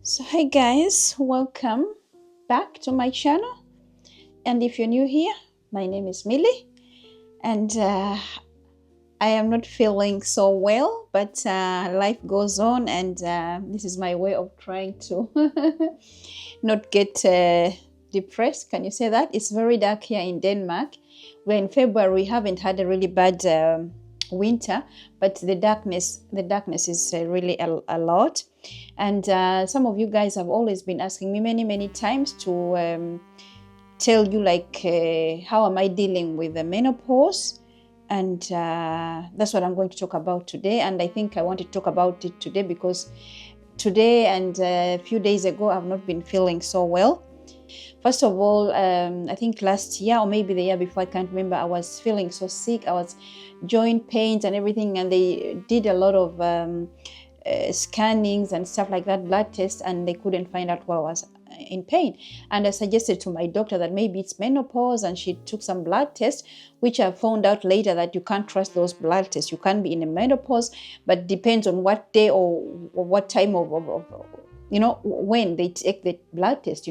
So hi guys, welcome back to my channel. And if you're new here, my name is Millie, and I am not feeling so well, but life goes on, and this is my way of trying to not get depressed. Can you say that? It's very dark here in Denmark. We're in February. We haven't had a really bad winter, but the darkness is really a lot. And some of you guys have always been asking me many times to tell you how am I dealing with the menopause, and that's what I'm going to talk about today. And I think I want to talk about it today because today and a few days ago I've not been feeling so well. First of all, I think last year or maybe the year before, I can't remember, I was feeling so sick. I was joint pains and everything, and they did a lot of scannings and stuff like that, blood tests, and they couldn't find out why I was in pain. And I suggested to my doctor that maybe it's menopause, and she took some blood tests, which I found out later that you can't trust those blood tests. You can't be in a menopause, but depends on what day or what time of when they take the blood test,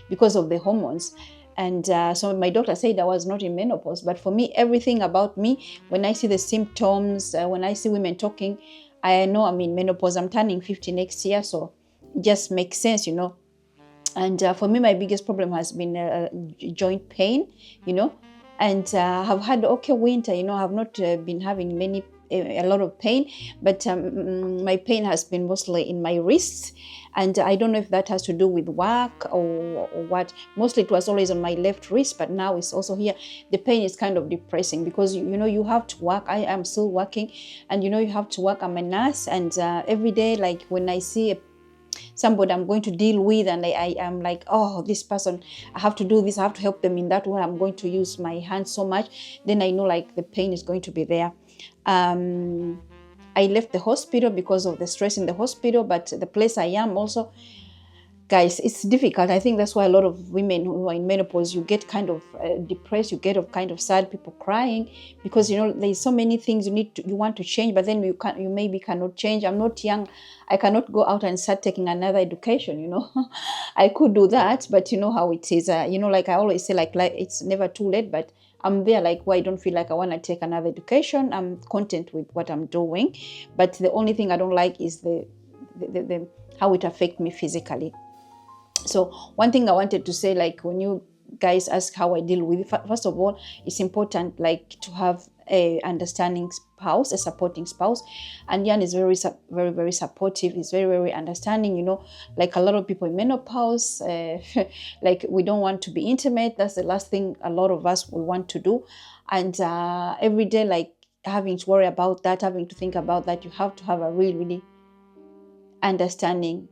because of the hormones. And so my doctor said I was not in menopause. But for me, everything about me, when I see the symptoms, when I see women talking, I know I'm in menopause. I'm turning 50 next year, so it just makes sense, And for me, my biggest problem has been joint pain, and I've had okay winter, I've not been having a lot of pain, but my pain has been mostly in my wrists. And I don't know if that has to do with work or what. Mostly it was always on my left wrist, but now it's also here. The pain is kind of depressing because, you have to work. I am still working, and, you have to work. I'm a nurse, and every day, like when I see somebody I'm going to deal with, and I am like, oh, this person, I have to do this, I have to help them in that way, I'm going to use my hands so much, then I know like the pain is going to be there. I left the hospital because of the stress in the hospital, but the place I am also, guys, it's difficult. I think that's why a lot of women who are in menopause, you get kind of depressed, you get kind of sad, people crying, because there's so many things you want to change, but then you maybe cannot change. I'm not young, I cannot go out and start taking another education. I could do that, but you know how it is. Like I always say, like it's never too late, but I'm there, like, why I don't feel like I want to take another education. I'm content with what I'm doing, but the only thing I don't like is the how it affects me physically. So one thing I wanted to say, like when you guys ask how I deal with it, first of all, it's important like to have a understanding spouse, a supporting spouse. And Jan is very supportive. He's very understanding. Like a lot of people in menopause, like we don't want to be intimate. That's the last thing a lot of us will want to do. And every day, like having to worry about that, having to think about that, you have to have a really understanding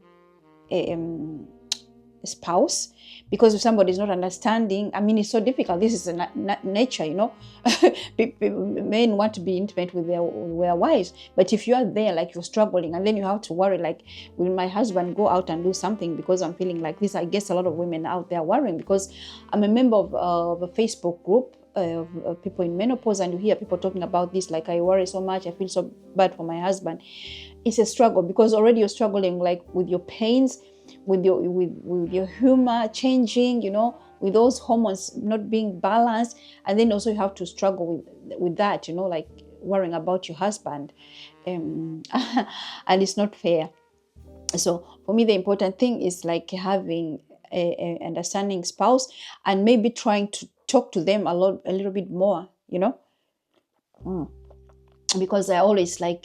spouse, because if somebody is not understanding, I mean, it's so difficult. This is a nature, men want to be intimate with their wives, but if you are there, like you're struggling, and then you have to worry, like, will my husband go out and do something because I'm feeling like this? I guess a lot of women out there worrying, because I'm a member of a Facebook group of people in menopause, and you hear people talking about this, like, I worry so much, I feel so bad for my husband. It's a struggle, because already you're struggling like with your pains, with your humor changing, with those hormones not being balanced, and then also you have to struggle with that, like worrying about your husband, and it's not fair. So for me, the important thing is like having a understanding spouse, and maybe trying to talk to them a little bit more, because I always like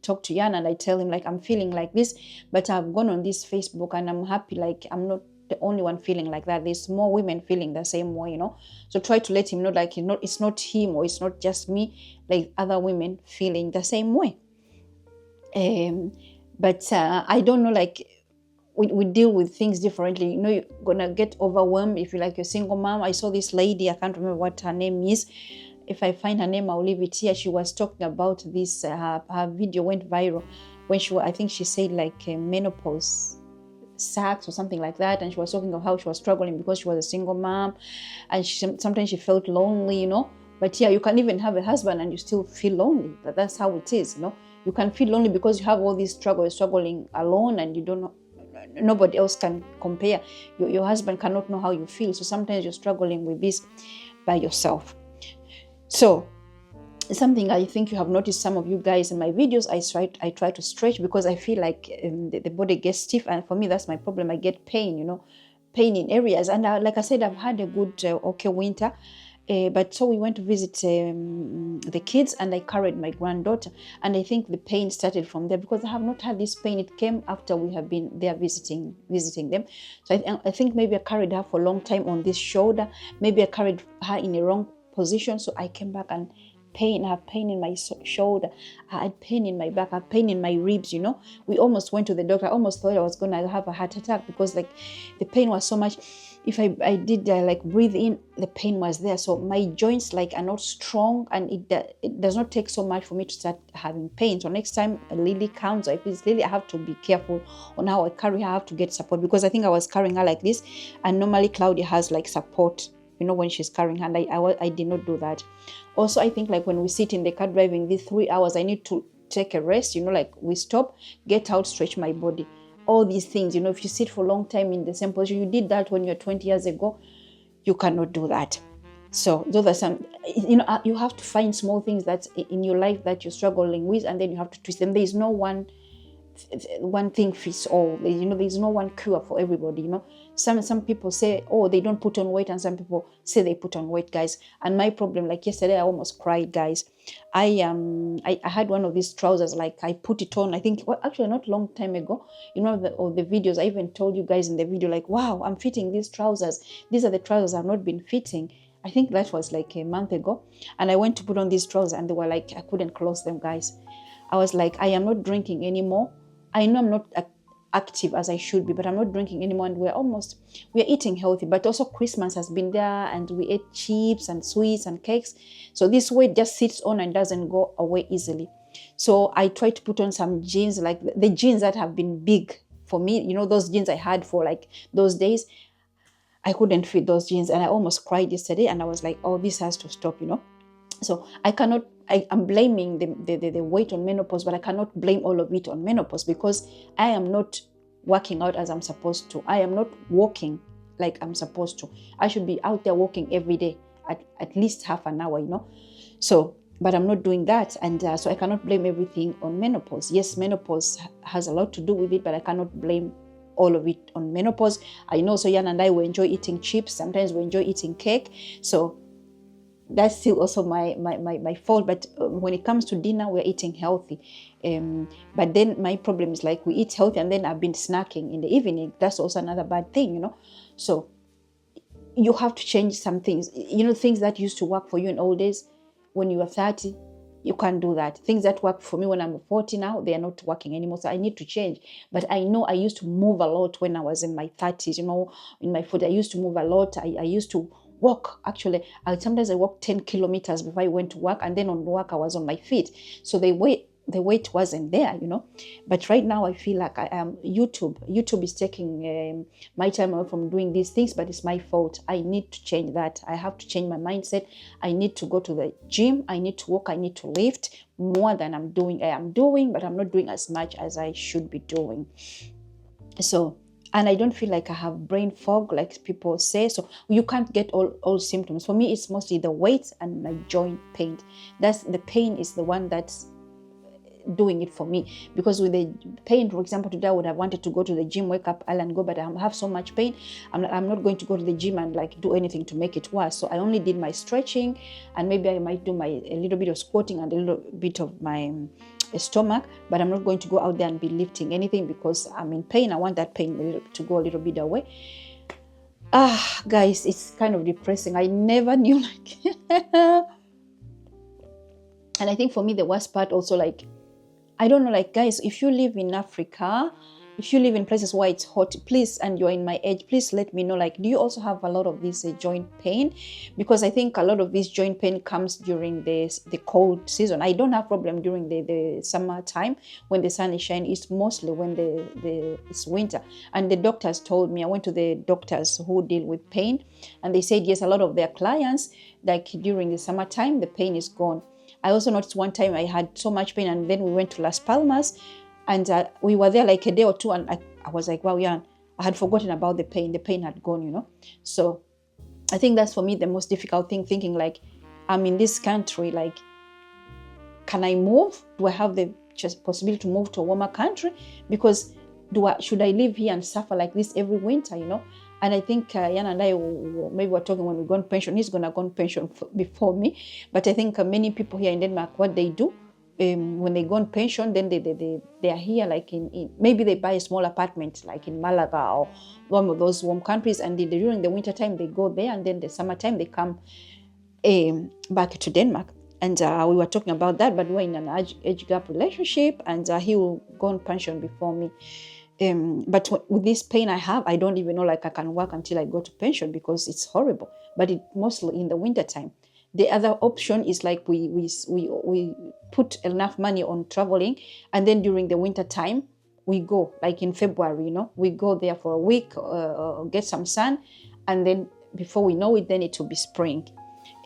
talk to Jan, and I tell him like, I'm feeling like this, but I've gone on this Facebook and I'm happy, like I'm not the only one feeling like that. There's more women feeling the same way, So try to let him know, like, it's not him, or it's not just me, like other women feeling the same way. But I don't know, like we deal with things differently. You're gonna get overwhelmed if you're like a single mom. I saw this lady, I can't remember what her name is. If I find her name, I'll leave it here. She was talking about this, her video went viral when I think she said like menopause sucks or something like that, and she was talking about how she was struggling because she was a single mom, and sometimes she felt lonely, but yeah, you can even have a husband and you still feel lonely. That's how it is. You can feel lonely because you have all these struggles, struggling alone, and you don't know, nobody else can compare. Your husband cannot know how you feel. So sometimes you're struggling with this by yourself. So something I think you have noticed, some of you guys in my videos, I try to stretch because I feel like the body gets stiff, and for me that's my problem. I get pain, pain in areas, and like I said, I've had a good okay winter. But so we went to visit the kids, and I carried my granddaughter, and I think the pain started from there because I have not had this pain. It came after we have been there visiting them. So I think maybe I carried her for a long time on this shoulder. Maybe I carried her in a wrong position, so I came back and I have pain in my shoulder, I had pain in my back, I had pain in my ribs. We almost went to the doctor. I almost thought I was going to have a heart attack because like the pain was so much. If I did like breathe in, the pain was there. So my joints like are not strong, and it does not take so much for me to start having pain. So next time Lily comes, or if it's Lily, I have to be careful on how I carry her. I have to get support, because I think I was carrying her like this, and normally Claudia has like support, when she's carrying her, and I did not do that. Also, I think like when we sit in the car driving these 3 hours, I need to take a rest, like we stop, get out, stretch my body. All these things, if you sit for a long time in the same position, you did that when you're 20 years ago, you cannot do that. So those are some, you have to find small things that in your life that you're struggling with, and then you have to twist them. There is no one thing fits all. There's no one cure for everybody. Some people say, oh, they don't put on weight, and some people say they put on weight, guys. And my problem, like yesterday, I almost cried, guys. I had one of these trousers, like I put it on, I think, well, actually not long time ago, the videos, I even told you guys in the video, like, wow, I'm fitting these trousers. These are the trousers I've not been fitting. I think that was like a month ago. And I went to put on these trousers, and they were like, I couldn't close them, guys. I was like, I am not drinking anymore. I know I'm not active as I should be, but I'm not drinking anymore, and we're eating healthy. But also Christmas has been there, and we ate chips and sweets and cakes. So this weight just sits on and doesn't go away easily. So I try to put on some jeans, like the jeans that have been big for me, those jeans I had for like those days. I couldn't fit those jeans, and I almost cried yesterday, and I was like, oh, this has to stop, So I'm blaming the weight on menopause, but I cannot blame all of it on menopause, because I am not working out as I'm supposed to. I am not walking like I'm supposed to. I should be out there walking every day, at least half an hour, So, but I'm not doing that. And so I cannot blame everything on menopause. Yes, menopause has a lot to do with it, but I cannot blame all of it on menopause. I know Soyan and I will enjoy eating chips. Sometimes we enjoy eating cake. So that's still also my fault. But when it comes to dinner, we're eating healthy. But then my problem is like we eat healthy, and then I've been snacking in the evening. That's also another bad thing, So you have to change some things. Things that used to work for you in old days when you were 30, you can't do that. Things that work for me when I'm 40 now, they are not working anymore. So I need to change. But I know I used to move a lot when I was in my 30s, in my 40s, I used to move a lot. I used to walk. Actually, sometimes I walked 10 kilometers before I went to work, and then on work I was on my feet. So the weight wasn't there, But right now I feel like I am YouTube is taking my time away from doing these things, but it's my fault. I need to change that. I have to change my mindset. I need to go to the gym. I need to walk. I need to lift more than I'm doing. I am doing, but I'm not doing as much as I should be doing. So, and I don't feel like I have brain fog, like people say. So you can't get all symptoms. For me, it's mostly the weight and my joint pain. The pain is the one that's doing it for me. Because with the pain, for example, today I would have wanted to go to the gym, wake up early and go, but I have so much pain. I'm not going to go to the gym and like do anything to make it worse. So I only did my stretching, and maybe I might do a little bit of squatting and a little bit of my stomach, but I'm not going to go out there and be lifting anything because I'm in pain. I want that pain to go a little bit away. Guys, it's kind of depressing. I never knew and I think for me the worst part also, like, I don't know, like, guys, if you live in Africa, if you live in places where it's hot, please, and you're in my age, please let me know, like, do you also have a lot of this joint pain? Because I think a lot of this joint pain comes during the cold season. I don't have problem during the summer time when the sun is shining. It's mostly when it's winter. And the doctors told me, I went to the doctors who deal with pain, and they said, yes, a lot of their clients, like during the summertime, the pain is gone. I also noticed one time I had so much pain, and then we went to Las Palmas. And we were there like a day or two, and I was like, wow, yeah, I had forgotten about the pain. The pain had gone, you know. So I think that's for me the most difficult thing, thinking like, I'm in this country, like, can I move? Do I have the possibility to move to a warmer country? Because should I live here and suffer like this every winter, you know? And I think Yan and I, maybe we're talking when we go on pension. He's going to go on pension before me. But I think many people here in Denmark, what they do, when they go on pension, then they are here like maybe they buy a small apartment like in Malaga or one of those warm countries, and during the winter time they go there, and then the summertime they come back to Denmark. And we were talking about that, but we're in an age gap relationship, and he will go on pension before me. But with this pain I have, I don't even know like I can work until I go to pension, because it's horrible. But it mostly in the winter time. The other option is like we put enough money on traveling, and then during the winter time we go, like in February, you know, we go there for a week, get some sun, and then before we know it, then it will be spring.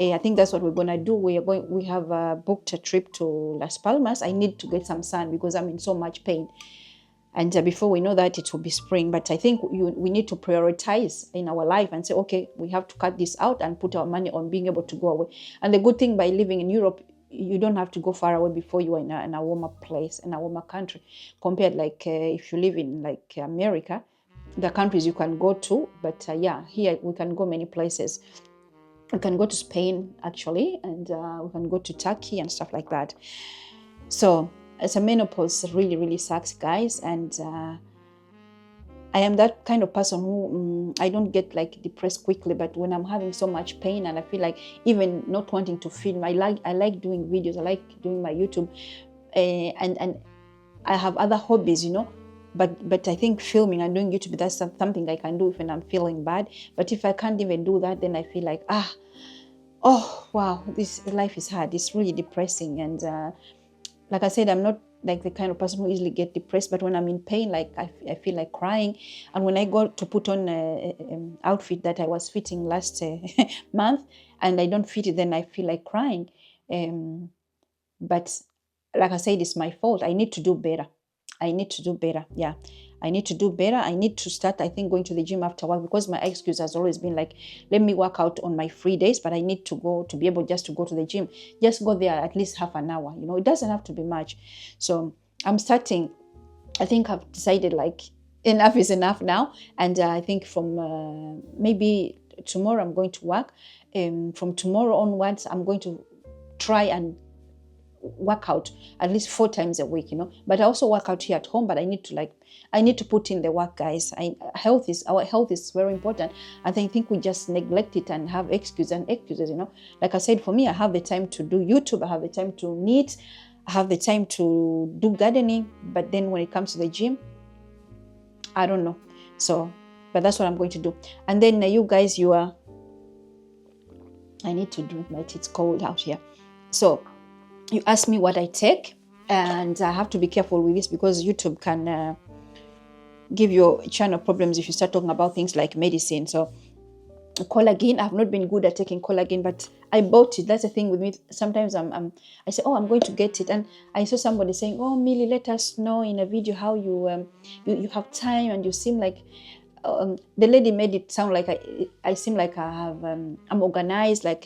I think that's what we're gonna do. We have booked a trip to Las Palmas. I need to get some sun because I'm in so much pain. And before we know that, it will be spring. But I think we need to prioritize in our life and say, okay, we have to cut this out and put our money on being able to go away. And the good thing by living in Europe, you don't have to go far away before you are in a warmer place, in a warmer country. Compared like if you live in like America, the countries you can go to. But yeah, here we can go many places. We can go to Spain, actually, and we can go to Turkey and stuff like that. So as a menopause, really, really sucks, guys. And I am that kind of person who I don't get like depressed quickly, but when I'm having so much pain and I feel like even not wanting to film, I like doing videos, I like doing my YouTube, and I have other hobbies, you know. But I think filming and doing YouTube, that's something I can do when I'm feeling bad. But if I can't even do that, then I feel like, oh, wow, this life is hard. It's really depressing. And like I said, I'm not like the kind of person who easily get depressed. But when I'm in pain, like I feel like crying. And when I go to put on an outfit that I was fitting last month, and I don't fit it, then I feel like crying. But like I said, it's my fault. I need to do better. Yeah, I need to do better. I need to start, I think, going to the gym after work, because my excuse has always been like, let me work out on my free days, but I need to go to be able just to go to the gym. Just go there at least half an hour. You know, it doesn't have to be much. So I'm starting. I think I've decided like enough is enough now. And I think from maybe tomorrow I'm going to work. From tomorrow onwards, I'm going to try and work out at least 4 times a week, you know. But I also work out here at home, but I need to put in the work, guys. Our health is very important. And I think we just neglect it and have excuses, you know. Like I said, for me, I have the time to do YouTube, I have the time to knit, I have the time to do gardening, but then when it comes to the gym, I don't know. So, but that's what I'm going to do. And then you guys, I need to drink my tea. It's cold out here. So you asked me what I take, and I have to be careful with this because YouTube can give your channel problems if you start talking about things like medicine. So collagen, I've not been good at taking collagen, but I bought it. That's the thing with me. Sometimes I say, oh, I'm going to get it, and I saw somebody saying, oh, Millie, let us know in a video how you have time, and you seem like the lady made it sound like I seem like I have I'm organized, like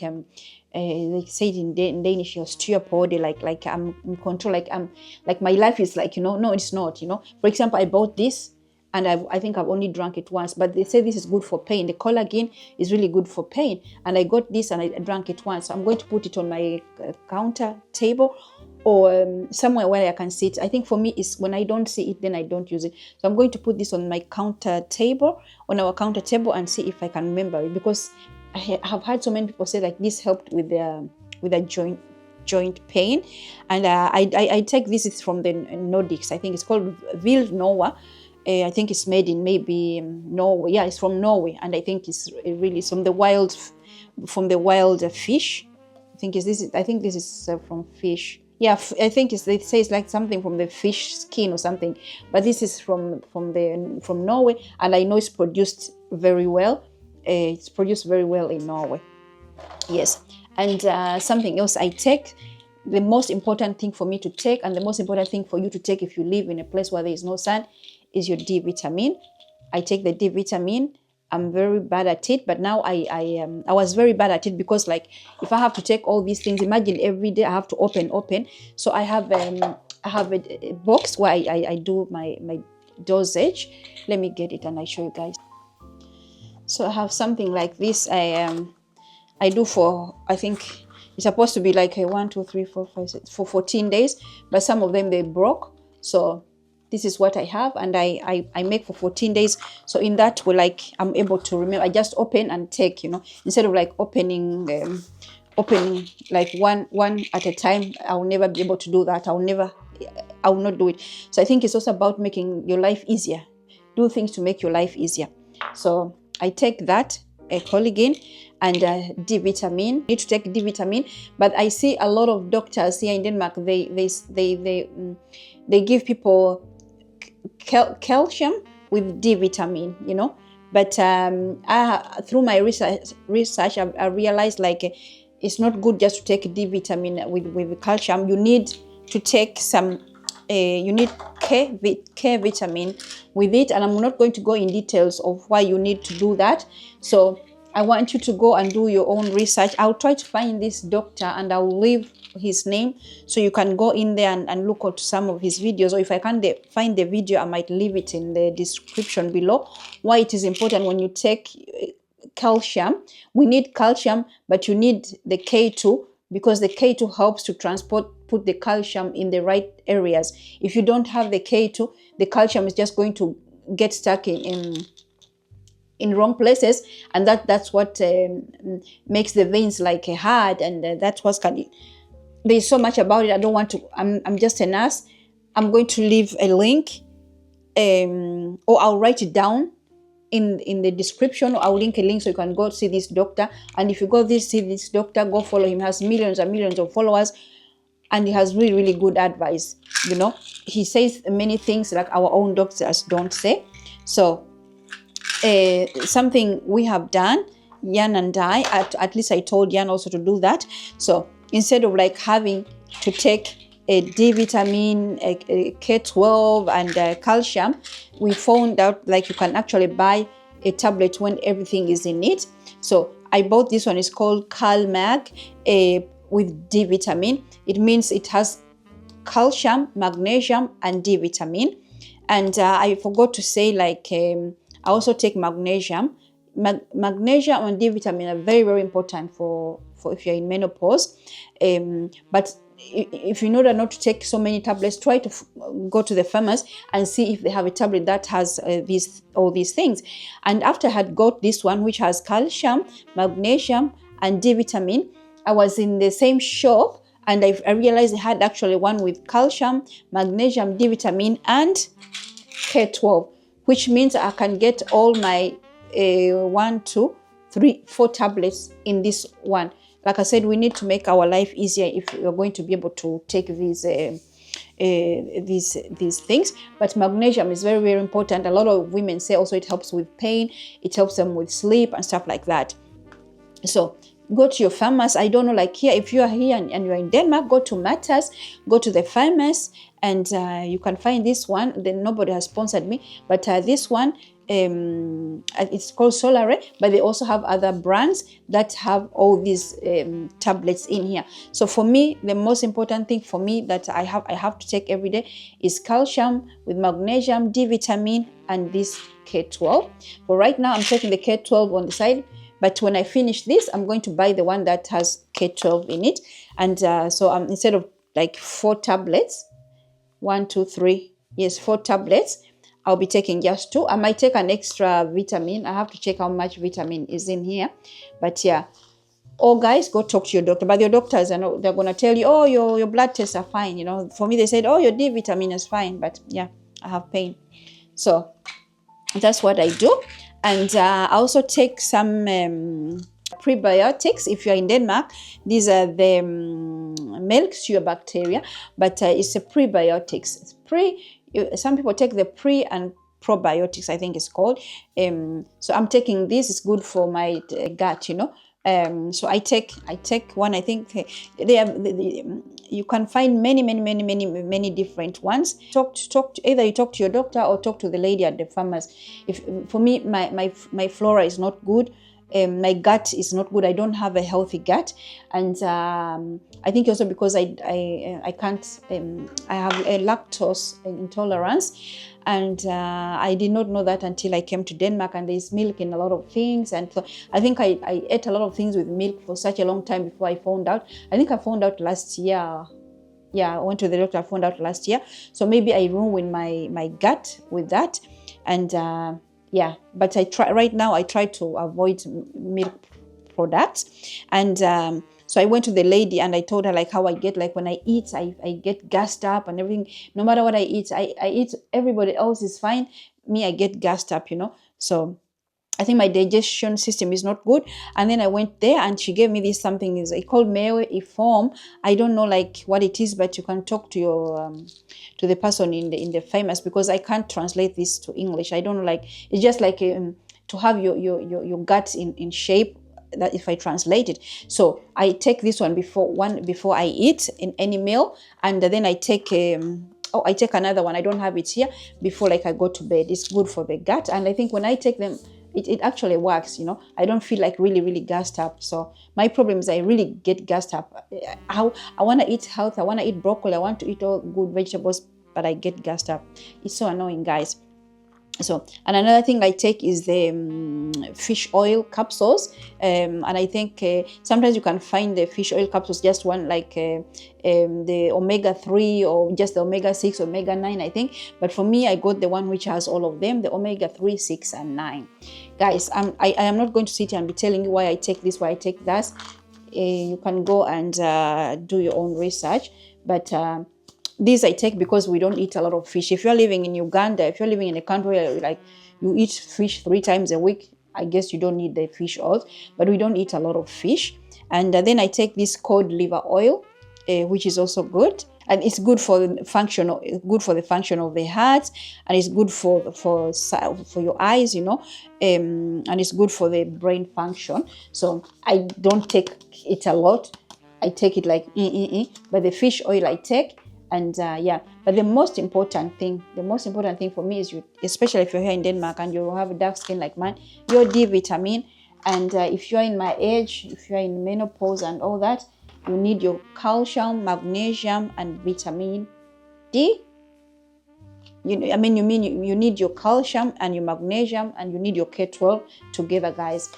they say it in Danish, you're styrbody, like I'm in control, like my life is like, you know. No, it's not, you know. For example, I bought this, and I think I've only drank it once, but they say this is good for pain. The collagen is really good for pain, and I got this and I drank it once. So I'm going to put it on my counter table or somewhere where I can see it. I think for me is when I don't see it, then I don't use it. So I'm going to put this on my counter table, on our counter table, and see if I can remember it, because I have had so many people say like this helped with a joint pain. And I take this, it's from the Nordics. I think it's called Vild Nova. I think it's made in maybe Norway. Yeah, it's from Norway, and I think it's really from the wild fish. I think this is from fish. Yeah, I think it says like something from the fish skin or something, but this is from Norway, and I know it's produced very well. It's produced very well in Norway. Yes, and something else I take, the most important thing for me to take, and the most important thing for you to take if you live in a place where there is no sun, is your D vitamin. I take the D vitamin. I'm very bad at it, but now I was very bad at it because, like, if I have to take all these things, imagine every day I have to open. So I have a box where I do my dosage. Let me get it and I show you guys. So I have something like this. I do for, I think it's supposed to be like a 1, 2, 3, 4, 5, 6, for 14 days, but some of them they broke. So this is what I have, and I make for 14 days. So in that way, like, I'm able to remember. I just open and take, instead of like opening like one at a time. I'll never be able to do that. I will not do it. So I think it's also about making your life easier. Do things to make your life easier. So I take that, a collagen, and D vitamin. Need to take D vitamin, but I see a lot of doctors here in Denmark. They give people calcium with D vitamin, But through my research, I realized, like, it's not good just to take D vitamin with calcium. You need to take some. You need K vitamin with it, and I'm not going to go in details of why you need to do that. So I want you to go and do your own research. I'll try to find this doctor and I'll leave his name so you can go in there and look at some of his videos. Or if I can't find the video, I might leave it in the description below. Why it is important when you take calcium. We need calcium, but you need the K2, because the K2 helps to put the calcium in the right areas. If you don't have the K2, the calcium is just going to get stuck in wrong places, and that's what makes the veins like hard, and that's what's there's so much about it. I don't want to. I'm just a nurse. I'm going to leave a link, or I'll write it down in the description. I'll link a link so you can go see this doctor. And if you go see this doctor, go follow him. He has millions and millions of followers, and he has really, really good advice. He says many things like our own doctors don't say. So something we have done, Jan and I, at least I told Jan also to do that. So instead of like having to take a D vitamin, a K12, and calcium, we found out like you can actually buy a tablet when everything is in it. So I bought this one. It's called CalMag with D vitamin. It means it has calcium, magnesium, and D vitamin. And I forgot to say, like, I also take magnesium. Magnesium and D vitamin are very, very important for if you're in menopause. But if you know that not to take so many tablets, try to go to the pharmacy and see if they have a tablet that has all these things. And after I had got this one, which has calcium, magnesium, and D vitamin, I was in the same shop, and I realized they had actually one with calcium, magnesium, D vitamin, and K12, which means I can get all my 1, 2, 3, 4 tablets in this one. Like I said, we need to make our life easier if we're going to be able to take these things. But magnesium is very, very important. A lot of women say also it helps with pain, it helps them with sleep and stuff like that. So go to your pharmacy. I don't know, like here, if you are here and you're in Denmark, go to Matters, go to the pharmacy, and you can find this one. Then nobody has sponsored me, but this one, it's called Solare, but they also have other brands that have all these tablets in here. So for me, the most important thing for me that I have to take every day is calcium with magnesium, D vitamin, and this K12. But right now I'm taking the K12 on the side, but when I finish this, I'm going to buy the one that has K12 in it. And so instead of like 4 tablets, 1, 2, 3, yes, 4 tablets, I'll be taking just 2. I might take an extra vitamin. I have to check how much vitamin is in here. But yeah. Oh, guys, go talk to your doctor. But your doctors, they're going to tell you, oh, your blood tests are fine. For me, they said, oh, your D vitamin is fine. But yeah, I have pain. So that's what I do. And I also take some prebiotics. If you're in Denmark, these are the milk sewer bacteria. But it's a prebiotics. It's some people take the pre and probiotics, I think it's called. So I'm taking this. It's good for my gut, So I take one. I think they have you can find many different ones. Either you talk to your doctor or talk to the lady at the pharmacy. If for me, my flora is not good. My gut is not good. I don't have a healthy gut, and I think also because I can't. I have a lactose intolerance, and I did not know that until I came to Denmark. And there's milk in a lot of things, and so I think I ate a lot of things with milk for such a long time before I found out. I think I found out last year. Yeah, I went to the doctor. I found out last year, so maybe I ruined my gut with that, and yeah. But right now. I try to avoid milk products, and so I went to the lady and I told her like how I get, like when I eat, I get gassed up and everything. No matter what I eat, I eat. Everybody else is fine. Me, I get gassed up. So I think my digestion system is not good. And then I went there and she gave me this something is called Meoiform. I don't know like what it is, but you can talk to your to the person in the famous, because I can't translate this to English. I don't know, like it's just like to have your gut in shape. That if I translate it, so I take this one before I eat in any meal, and then I take I take another one. I don't have it here before like I go to bed. It's good for the gut, and I think when I take them, it actually works. I don't feel like really gassed up. So my problem is I really get gassed up. How I want to eat health, I want to eat broccoli, I want to eat all good vegetables, but I get gassed up. It's so annoying, guys. So, and another thing I take is the fish oil capsules, and I think sometimes you can find the fish oil capsules, just one like the omega-3 or just the omega-6, omega-9, I think. But for me, I got the one which has all of them, the omega-3, 6, and 9. Guys, I am not going to sit here and be telling you why I take this, why I take that. You can go and do your own research, but these I take because we don't eat a lot of fish. If you're living in Uganda, if you're living in a country where like you eat fish 3 times a week, I guess you don't need the fish oils, but we don't eat a lot of fish. And then I take this cod liver oil, which is also good, and it's good for the function of the heart, and it's good for your eyes, and it's good for the brain function. So I don't take it a lot. I take it like but the fish oil I take. And yeah, but the most important thing for me is especially if you're here in Denmark and you have dark skin like mine, your D vitamin. And if you're in my age, if you're in menopause and all that, you need your calcium, magnesium, and vitamin D. You need your calcium and your magnesium and you need your K12 together, guys.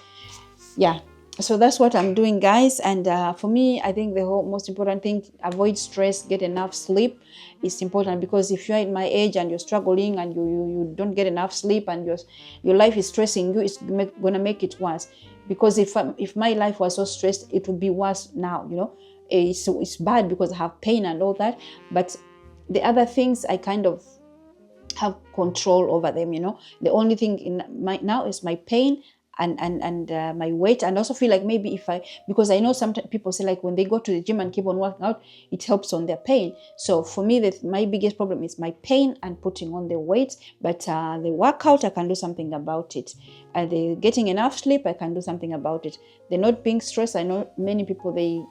Yeah. So that's what I'm doing, guys. And for me, I think the most important thing, avoid stress, get enough sleep. It's important, because if you're in my age and you're struggling and you don't get enough sleep and your life is stressing you, it's going to make it worse. Because if my life was so stressed, it would be worse now, It's bad because I have pain and all that. But the other things, I kind of have control over them, The only thing now is my pain and my weight. And also feel like maybe because I know sometimes people say like when they go to the gym and keep on working out, it helps on their pain. So for me, my biggest problem is my pain and putting on the weight. But the workout, I can do something about it. And the getting enough sleep, I can do something about it. The not being stressed, I know many people, they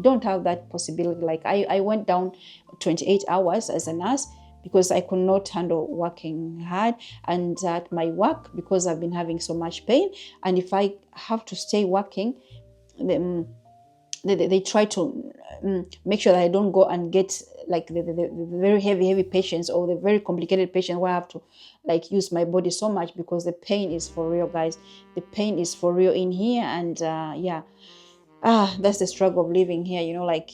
don't have that possibility. Like I went down 28 hours as a nurse, because I could not handle working hard, and at my work, because I've been having so much pain. And if I have to stay working, they try to make sure that I don't go and get like the very heavy patients or the very complicated patients where I have to like use my body so much, because the pain is for real, guys. The pain is for real in here. And yeah, that's the struggle of living here, like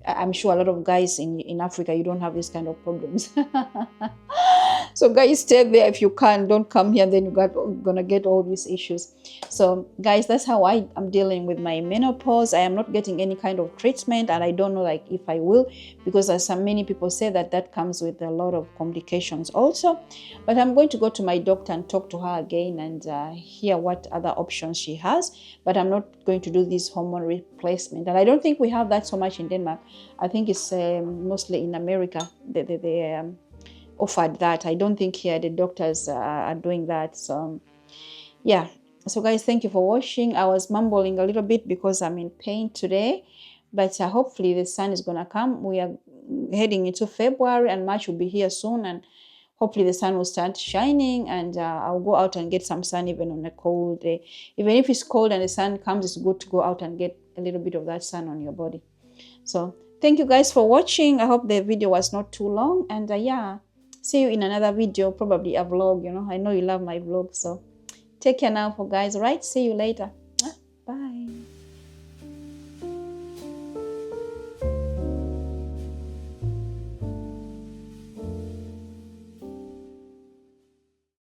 I'm sure a lot of guys in Africa, you don't have this kind of problems. So guys, stay there if you can. Don't come here, then you're gonna get all these issues. So guys, that's how I am dealing with my menopause. I am not getting any kind of treatment, and I don't know like if I will, because as many people say that comes with a lot of complications also. But I'm going to go to my doctor and talk to her again and hear what other options she has. But I'm not going to do this hormone replacement, and I don't think we have that so much in Denmark. I think it's mostly in America they offered that. I don't think here the doctors are doing that. So yeah, So guys, thank you for watching. I was mumbling a little bit because I'm in pain today, but hopefully the sun is gonna come. We are heading into February and March will be here soon, and hopefully the sun will start shining, and I'll go out and get some sun even on a cold day. Even if it's cold and the sun comes, it's good to go out and get a little bit of that sun on your body. So thank you guys for watching. I hope the video was not too long, and yeah, see you in another video, probably a vlog. I know you love my vlog, so take care now for guys. All right, see you later.